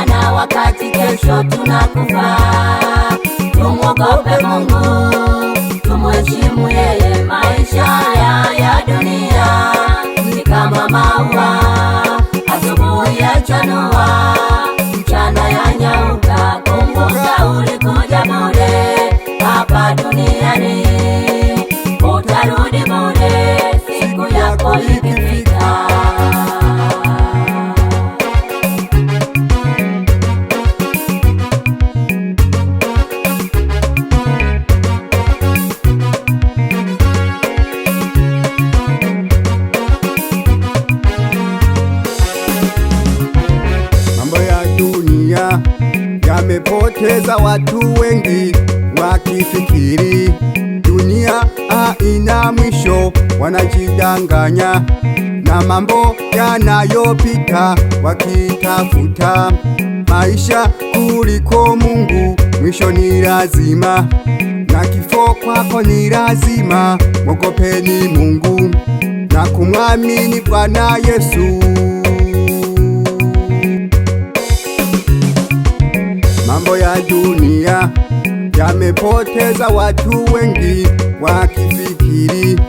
tunachukiana wakati kesho tunakufa. Tumwogope Mungu, tumheshimu yeye. Maisha ya dunia ni kama maua, asubuhi yachanua, mchana yanyauka. Kumbuka ulikuja bure hapa duniani, utarudi bure siku yako ikifika. Mambo ya dunia yamepoteza watu wengi, wakifikiri dunia haina mwisho. Wanajidanganya na mambo yanayopita, wakitafuta maisha kuliko Mungu. Mwisho ni lazima na kifo kwako ni lazima. Mwogopeni Mungu na kumwamini Bwana Yesu. Mambo ya dunia yamepoteza watu wengi, wakifikiri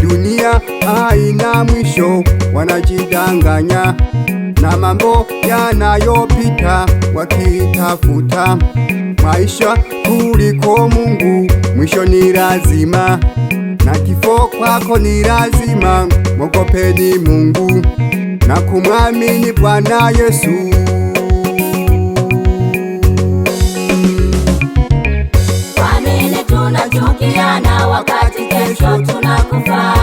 dunia haina mwisho. Wanajidanganya na mambo yanayopita, wakitafuta maisha kuliko Mungu. Mwisho ni lazima na kifo kwako ni lazima. Mwogopeni Mungu na kumwamini Bwana Yesu. Tunachukiana wakati kesho tunakufa.